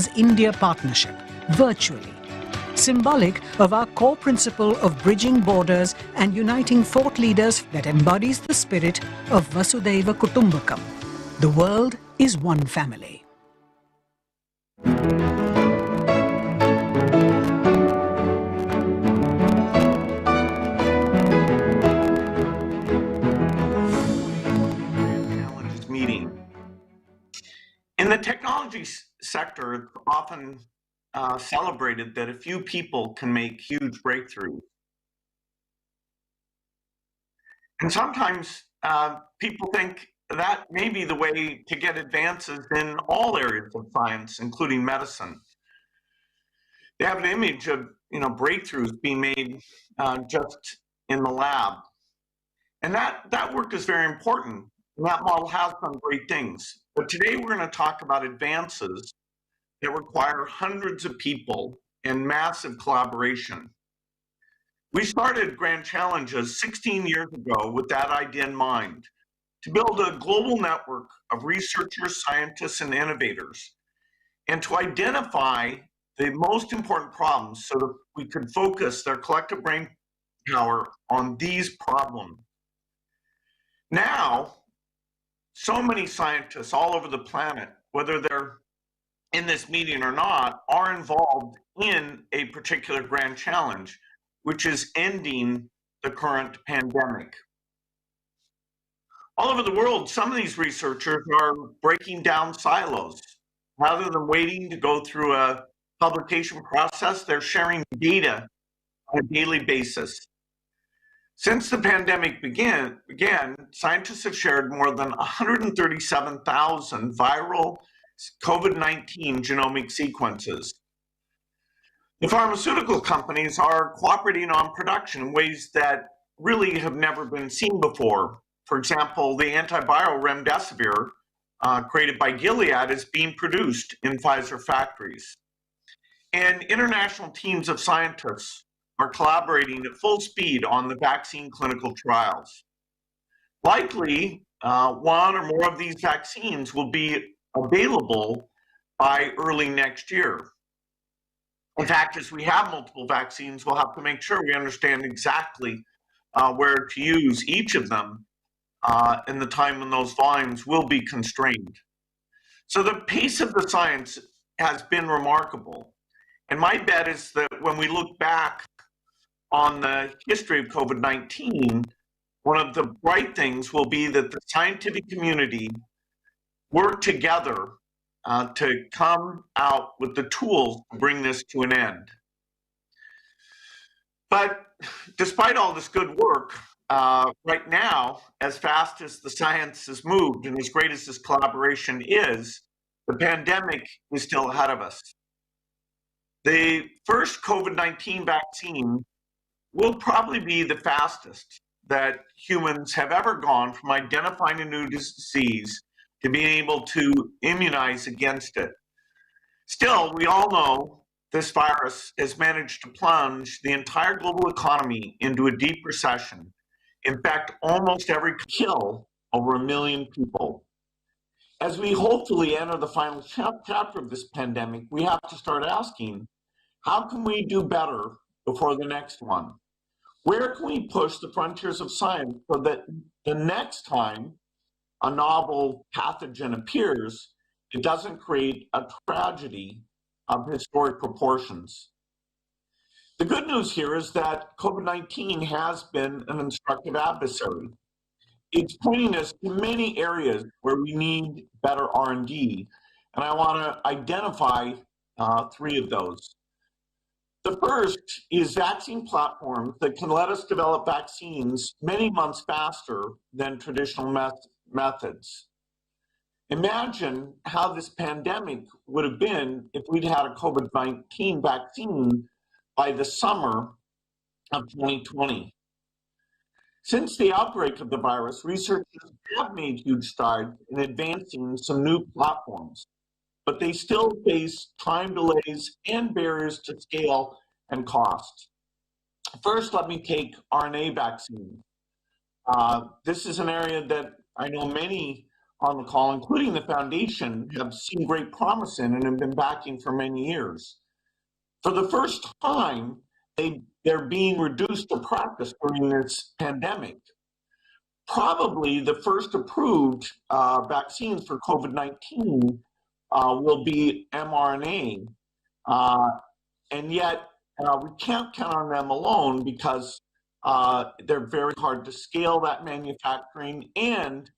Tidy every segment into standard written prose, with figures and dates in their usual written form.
China-India partnership, virtually, symbolic of our core principle of bridging borders and uniting thought leaders that embodies the spirit of Vasudhaiva Kutumbakam. The world is one family. Meeting. In the technology sector, it's often celebrated that a few people can make huge breakthroughs. And sometimes people think that may be the way to get advances in all areas of science, including medicine. They have an image of breakthroughs being made just in the lab. And that work is very important. And that model has done great things. But today we're going to talk about advances that require hundreds of people and massive collaboration. We started Grand Challenges 16 years ago with that idea in mind, to build a global network of researchers, scientists, and innovators, and to identify the most important problems so that we could focus their collective brain power on these problems. Now, so many scientists all over the planet, whether they're in this meeting or not, are involved in a particular grand challenge, which is ending the current pandemic. All over the world, some of these researchers are breaking down silos. Rather than waiting to go through a publication process, they're sharing data on a daily basis. Since the pandemic began, scientists have shared more than 137,000 viral COVID-19 genomic sequences. The pharmaceutical companies are cooperating on production in ways that really have never been seen before. For example, the antiviral remdesivir created by Gilead is being produced in Pfizer factories. And international teams of scientists are collaborating at full speed on the vaccine clinical trials. Likely, one or more of these vaccines will be available by early next year. In fact, as we have multiple vaccines, we'll have to make sure we understand exactly where to use each of them in the time when those volumes will be constrained. So the pace of the science has been remarkable. And my bet is that when we look back on the history of COVID-19, one of the bright things will be that the scientific community worked together to come out with the tools to bring this to an end. But despite all this good work, right now, as fast as the science has moved and as great as this collaboration is, the pandemic is still ahead of us. The first COVID-19 vaccine will probably be the fastest that humans have ever gone from identifying a new disease to being able to immunize against it. Still, we all know this virus has managed to plunge the entire global economy into a deep recession. In fact, almost every kill over 1 million people. As we hopefully enter the final chapter of this pandemic, we have to start asking, how can we do better before the next one? Where can we push the frontiers of science so that the next time a novel pathogen appears, it doesn't create a tragedy of historic proportions? The good news here is that COVID-19 has been an instructive adversary. It's pointing us to many areas where we need better R&D, and I want to identify 3 of those. The first is vaccine platforms that can let us develop vaccines many months faster than traditional methods. Imagine how this pandemic would have been if we'd had a COVID-19 vaccine by the summer of 2020. Since the outbreak of the virus, researchers have made huge strides in advancing some new platforms, but they still face time delays and barriers to scale and cost. First, let me take RNA vaccine. This is an area that I know many on the call, including the foundation, have seen great promise in and have been backing for many years. For the first time, they're being reduced to practice during this pandemic. Probably the first approved vaccines for COVID-19 will be mRNA, and yet we can't count on them alone because they're very hard to scale that manufacturing, and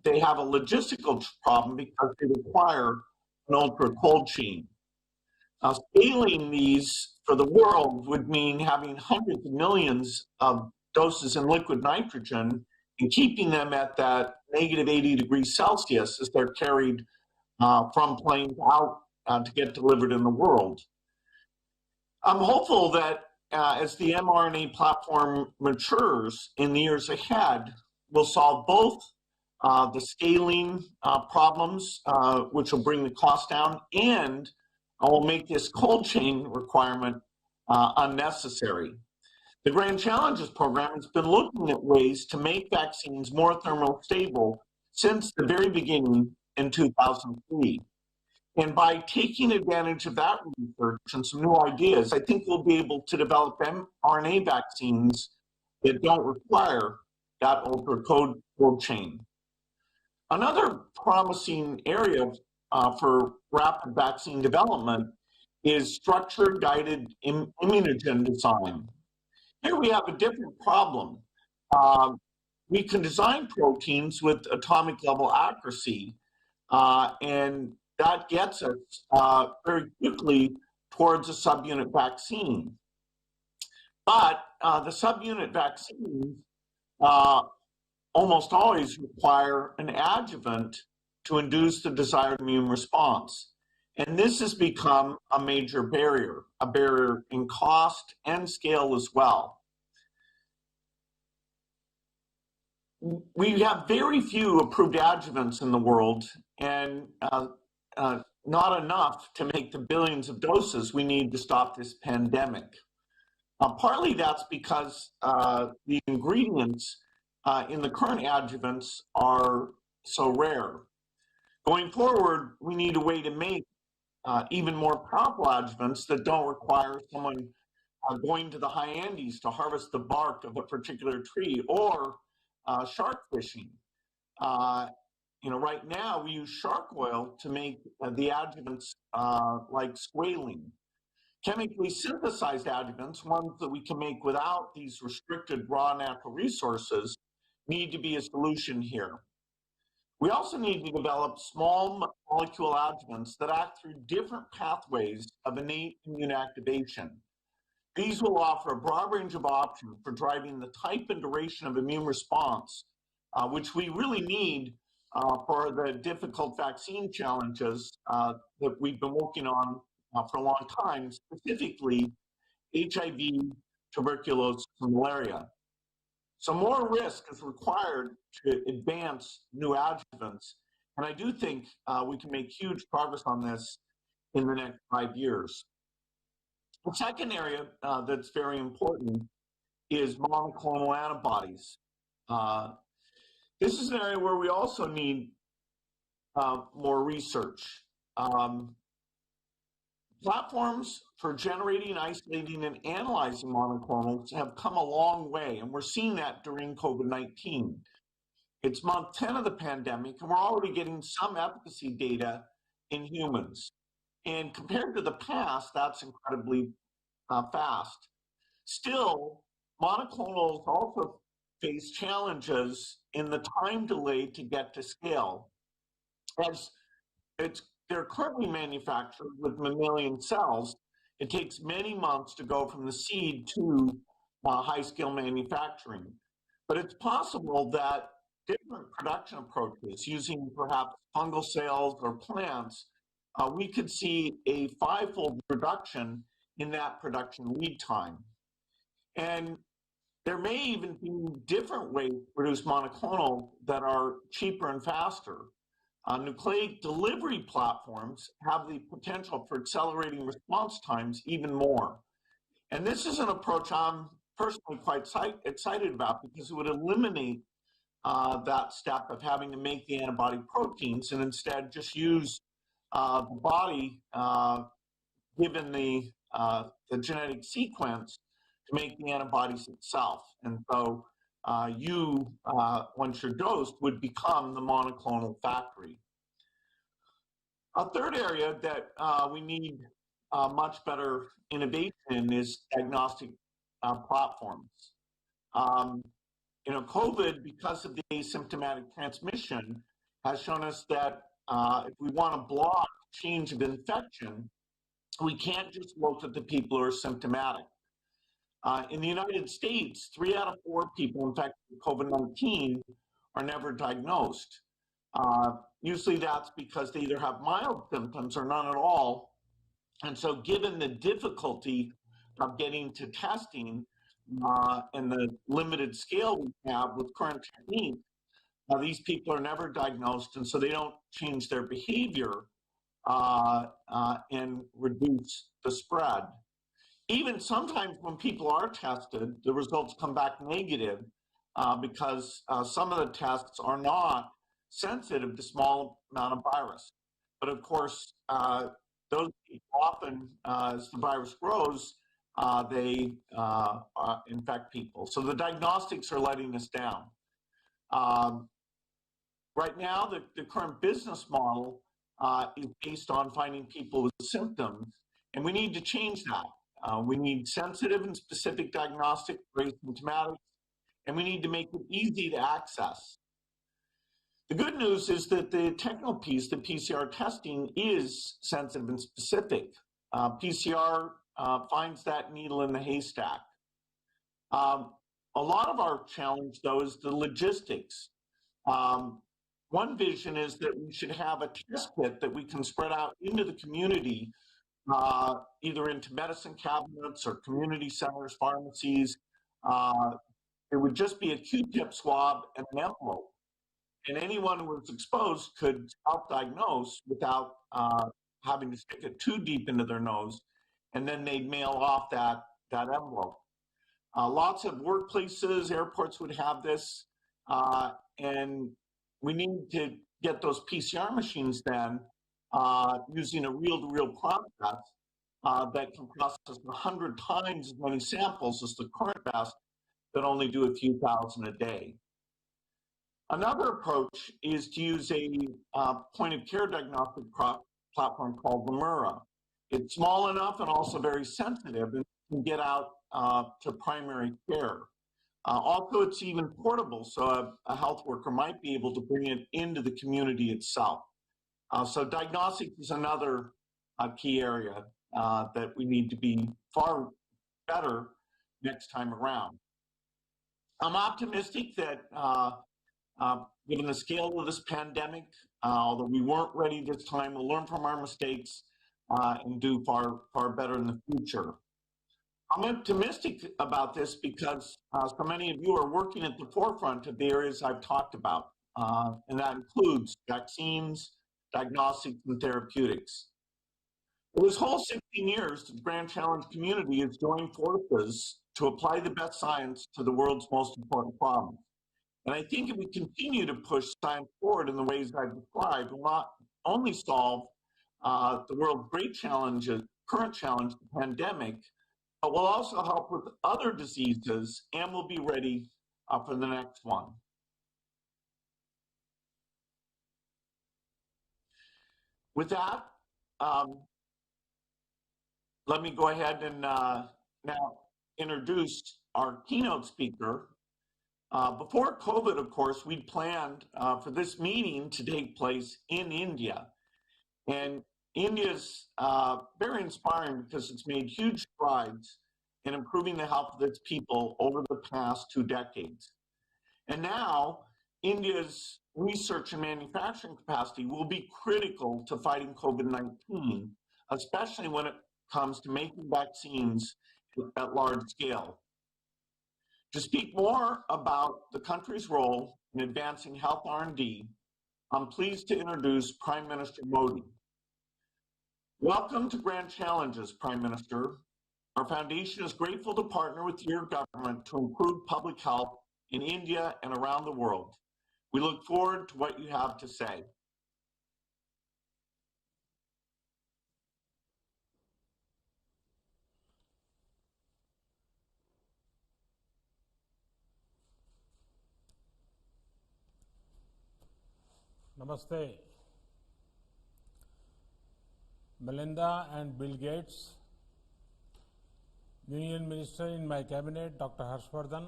they have a logistical problem because they require an ultra cold chain. Scaling these for the world would mean having hundreds of millions of doses in liquid nitrogen and keeping them at that negative 80 degrees Celsius as they're carried from planes out to get delivered in the world. I'm hopeful that as the mRNA platform matures in the years ahead, we'll solve both the scaling problems, which will bring the cost down, and will make this cold chain requirement unnecessary. The Grand Challenges program has been looking at ways to make vaccines more thermally stable since the very beginning in 2003. And by taking advantage of that research and some new ideas, I think we'll be able to develop mRNA vaccines that don't require that ultra cold chain. Another promising area for rapid vaccine development is structured guided immunogen design. Here we have a different problem. We can design proteins with atomic level accuracy, and that gets us very quickly towards a subunit vaccine. But the subunit vaccines almost always require an adjuvant to induce the desired immune response. And this has become a major barrier, a barrier in cost and scale as well. We have very few approved adjuvants in the world, and not enough to make the billions of doses we need to stop this pandemic. Partly that's because the ingredients in the current adjuvants are so rare. Going forward, we need a way to make even more powerful adjuvants that don't require someone going to the high Andes to harvest the bark of a particular tree, or shark fishing. Right now we use shark oil to make the adjuvants like squalene. Chemically synthesized adjuvants, ones that we can make without these restricted raw natural resources, need to be a solution here. We also need to develop small molecule adjuvants that act through different pathways of innate immune activation. These will offer a broad range of options for driving the type and duration of immune response, which we really need for the difficult vaccine challenges that we've been working on for a long time, specifically HIV, tuberculosis, and malaria. So more risk is required to advance new adjuvants, and I do think we can make huge progress on this in the next 5 years. The second area that's very important is monoclonal antibodies. This is an area where we also need more research. Platforms for generating, isolating, and analyzing monoclonals have come a long way, and we're seeing that during COVID-19. It's month 10 of the pandemic, and we're already getting some efficacy data in humans. And compared to the past, that's incredibly fast. Still, monoclonals also face challenges in the time delay to get to scale. As they're currently manufactured with mammalian cells, it takes many months to go from the seed to high-scale manufacturing. But it's possible that different production approaches, using perhaps fungal cells or plants, we could see a 5-fold reduction in that production lead time. And there may even be different ways to produce monoclonal that are cheaper and faster. Nucleic delivery platforms have the potential for accelerating response times even more. And this is an approach I'm personally quite excited about, because it would eliminate that step of having to make the antibody proteins and instead just use the body, given the genetic sequence, to make the antibodies itself. And so you, once you're dosed, would become the monoclonal factory. A third area that we need much better innovation in is diagnostic platforms. COVID, because of the asymptomatic transmission, has shown us that if we want to block change of infection, we can't just look at the people who are symptomatic. In the United States, 3 out of 4 people infected with COVID-19 are never diagnosed. Usually that's because they either have mild symptoms or none at all. And so given the difficulty of getting to testing and the limited scale we have with current techniques, these people are never diagnosed, and so they don't change their behavior and reduce the spread. Even sometimes when people are tested, the results come back negative because some of the tests are not sensitive to small amount of virus. But of course, those people often, as the virus grows, they infect people. So the diagnostics are letting us down. Right now, the current business model is based on finding people with symptoms, and we need to change that. We need sensitive and specific diagnostic for asymptomatics, and we need to make it easy to access. The good news is that the technical piece, the PCR testing, is sensitive and specific. PCR finds that needle in the haystack. A lot of our challenge, though, is the logistics. One vision is that we should have a test kit that we can spread out into the community, either into medicine cabinets or community centers, pharmacies. It would just be a Q-tip swab and an envelope. And anyone who was exposed could self-diagnose without having to stick it too deep into their nose, and then they'd mail off that envelope. Lots of workplaces, airports would have this, and we need to get those PCR machines then using a reel-to-reel process that can process 100 times as many samples as the current best that only do a few thousand a day. Another approach is to use a point-of-care diagnostic platform called Lemura. It's small enough and also very sensitive and can get out to primary care. Also, it's even portable, so a health worker might be able to bring it into the community itself. So diagnostics is another key area that we need to be far better next time around. I'm optimistic that given the scale of this pandemic, although we weren't ready this time, we'll learn from our mistakes and do far better in the future. I'm optimistic about this because so many of you are working at the forefront of the areas I've talked about, and that includes vaccines, diagnostics, and therapeutics. For this whole 16 years, the Grand Challenge community has joined forces to apply the best science to the world's most important problems. And I think if we continue to push science forward in the ways I've described, we'll not only solve the world's great challenges, current challenge, the pandemic, but we'll also help with other diseases, and we'll be ready for the next one. With that, let me go ahead and now introduce our keynote speaker. Before COVID, of course, we'd planned for this meeting to take place in India. And India's very inspiring because it's made huge strides in improving the health of its people over the past 2 decades. And now, India's research and manufacturing capacity will be critical to fighting COVID-19, especially when it comes to making vaccines at large scale. To speak more about the country's role in advancing health R&D, I'm pleased to introduce Prime Minister Modi. Welcome to Grand Challenges, Prime Minister. Our foundation is grateful to partner with your government to improve public health in India and around the world. We look forward to what you have to say. Namaste. Melinda and Bill Gates, Union Minister in my cabinet, Dr. Harshvardhan,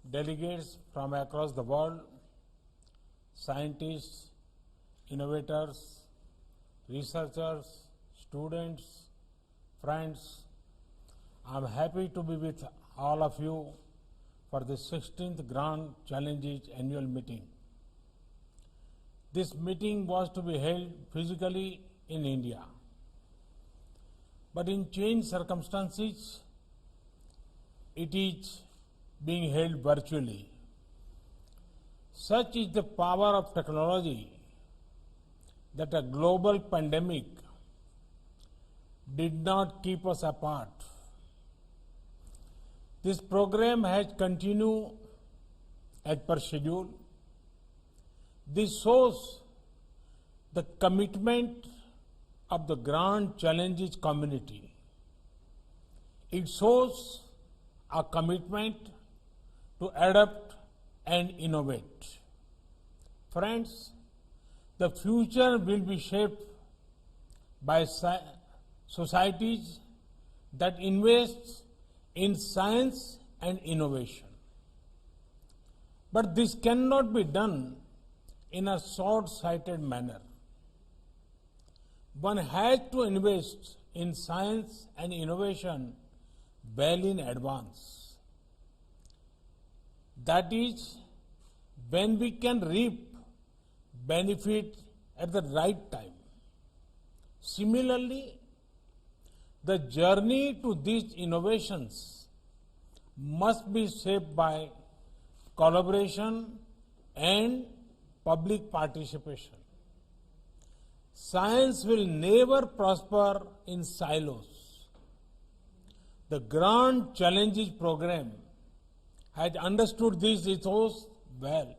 delegates from across the world, scientists, innovators, researchers, students, friends, I'm happy to be with all of you for the 16th Grand Challenges Annual Meeting. This meeting was to be held physically in India. But in changed circumstances, it is being held virtually. Such is the power of technology that a global pandemic did not keep us apart. This program has continued as per schedule. This shows the commitment of the Grand Challenges community. It shows a commitment to adapt and innovate. Friends, the future will be shaped by societies that invest in science and innovation. But this cannot be done in a short-sighted manner. One has to invest in science and innovation well in advance. That is when we can reap benefit at the right time. Similarly, the journey to these innovations must be shaped by collaboration and public participation. Science will never prosper in silos. The Grand Challenges program has understood this ethos well.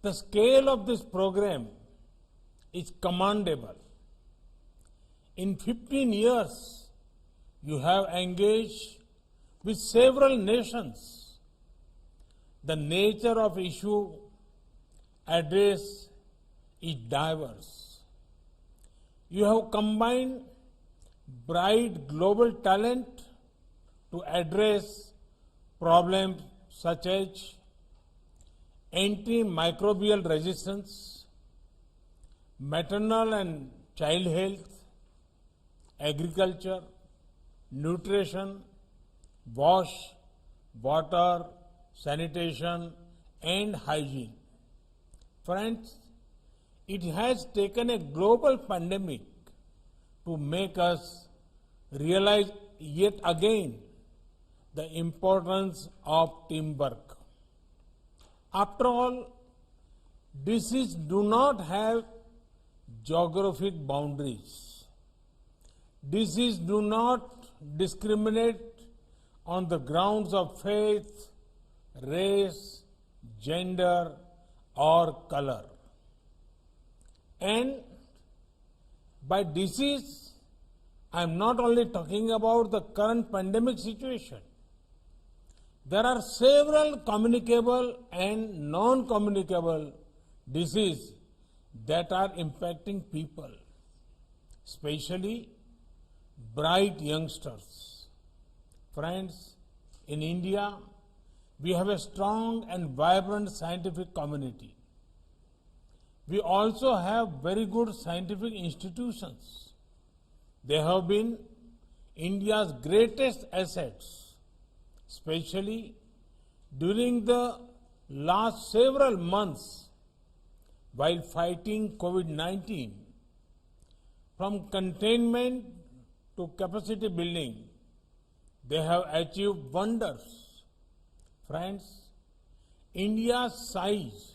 The scale of this program is commendable. In 15 years, you have engaged with several nations. The nature of issue addressed is diverse. You have combined bright global talent to address problems such as antimicrobial resistance, maternal and child health, agriculture, nutrition, wash, water, sanitation, and hygiene. Friends, it has taken a global pandemic to make us realize yet again the importance of teamwork. After all, diseases do not have geographic boundaries. Diseases do not discriminate on the grounds of faith, race, gender, or color. And by disease, I am not only talking about the current pandemic situation. There are several communicable and non-communicable diseases that are impacting people, especially bright youngsters. Friends, in India, we have a strong and vibrant scientific community. We also have very good scientific institutions. They have been India's greatest assets, especially during the last several months while fighting COVID-19. From containment to capacity building, they have achieved wonders. Friends, India's size,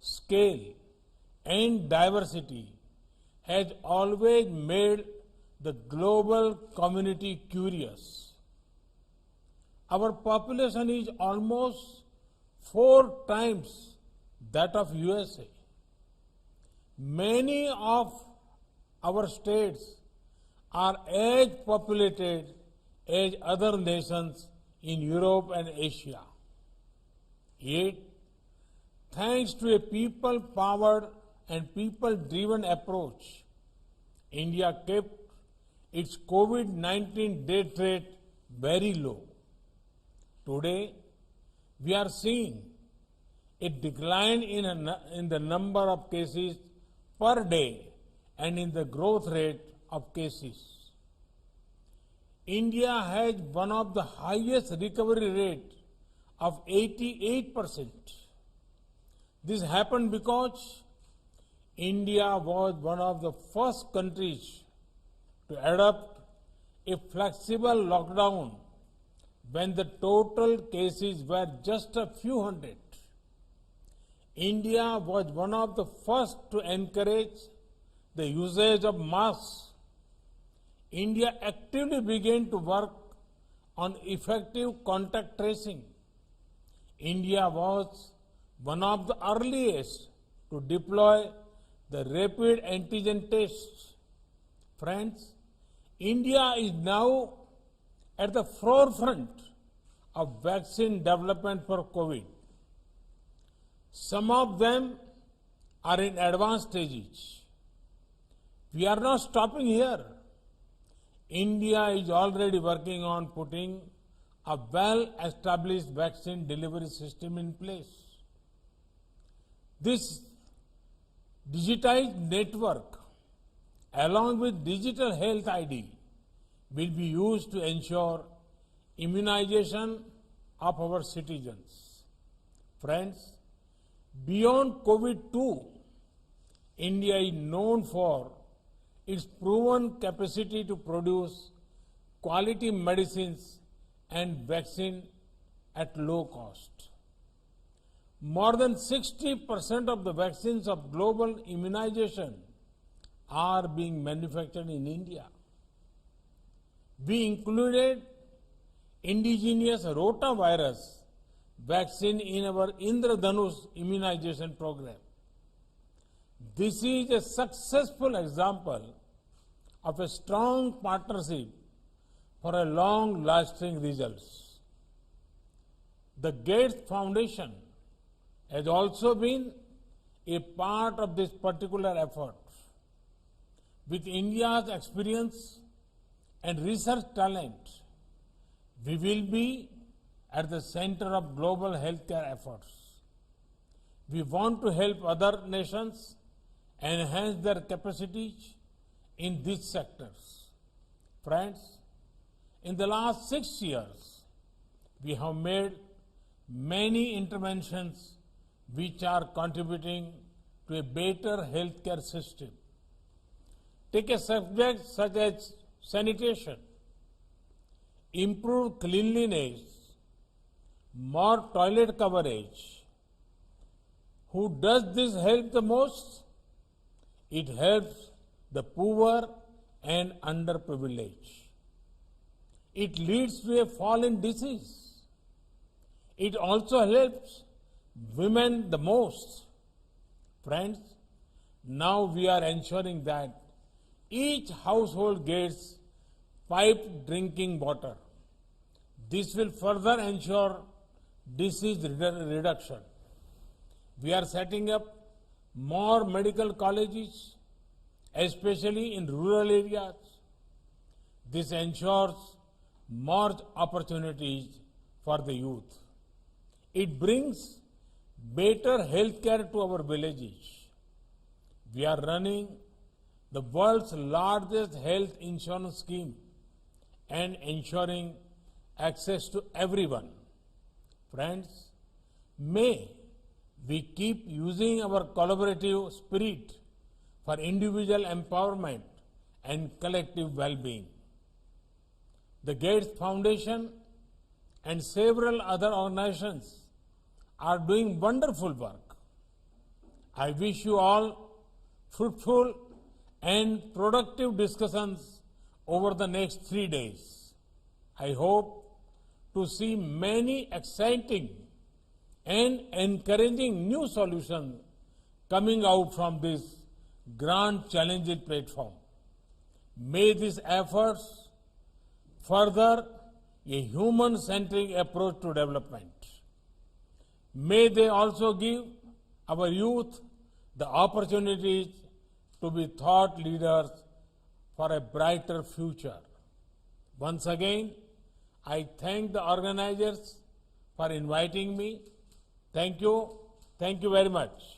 scale, and diversity has always made the global community curious. Our population is almost 4 times that of USA. Many of our states are as populated as other nations in Europe and Asia. Yet, thanks to a people-powered and people-driven approach, India kept its COVID-19 death rate very low. Today, we are seeing a decline in the number of cases per day and in the growth rate of cases. India has one of the highest recovery rate of 88%. This happened because India was one of the first countries to adopt a flexible lockdown when the total cases were just a few hundred. India was one of the first to encourage the usage of masks. India actively began to work on effective contact tracing. India was one of the earliest to deploy the rapid antigen tests. Friends, India is now at the forefront of vaccine development for COVID. Some of them are in advanced stages. We are not stopping here. India is already working on putting a well-established vaccine delivery system in place. This digitized network, along with digital health ID, will be used to ensure immunization of our citizens. Friends, beyond COVID-2, India is known for its proven capacity to produce quality medicines and vaccine at low cost. More than 60% of the vaccines of global immunization are being manufactured in India. We included indigenous rotavirus vaccine in our Indradhanush immunization program. This is a successful example of a strong partnership for a long-lasting results. The Gates Foundation has also been a part of this particular effort. With India's experience and research talent, we will be at the center of global healthcare efforts. We want to help other nations enhance their capacities in these sectors. Friends, in the last 6 years, we have made many interventions which are contributing to a better healthcare system. Take a subject such as sanitation, improved cleanliness, more toilet coverage. Who does this help the most? It helps the poor and underprivileged. It leads to a fall in disease. It also helps women the most. Friends, now we are ensuring that each household gets piped drinking water. This will further ensure disease reduction. We are setting up more medical colleges, especially in rural areas. This ensures more opportunities for the youth. It brings better healthcare to our villages. We are running the world's largest health insurance scheme and ensuring access to everyone. Friends, may we keep using our collaborative spirit for individual empowerment and collective well-being. The Gates Foundation and several other organizations are doing wonderful work. I wish you all fruitful and productive discussions over the next 3 days. I hope to see many exciting and encouraging new solutions coming out from this grand challenging platform. May these efforts further a human-centric approach to development. May they also give our youth the opportunities to be thought leaders for a brighter future. Once again, I thank the organizers for inviting me. Thank you. Thank you very much.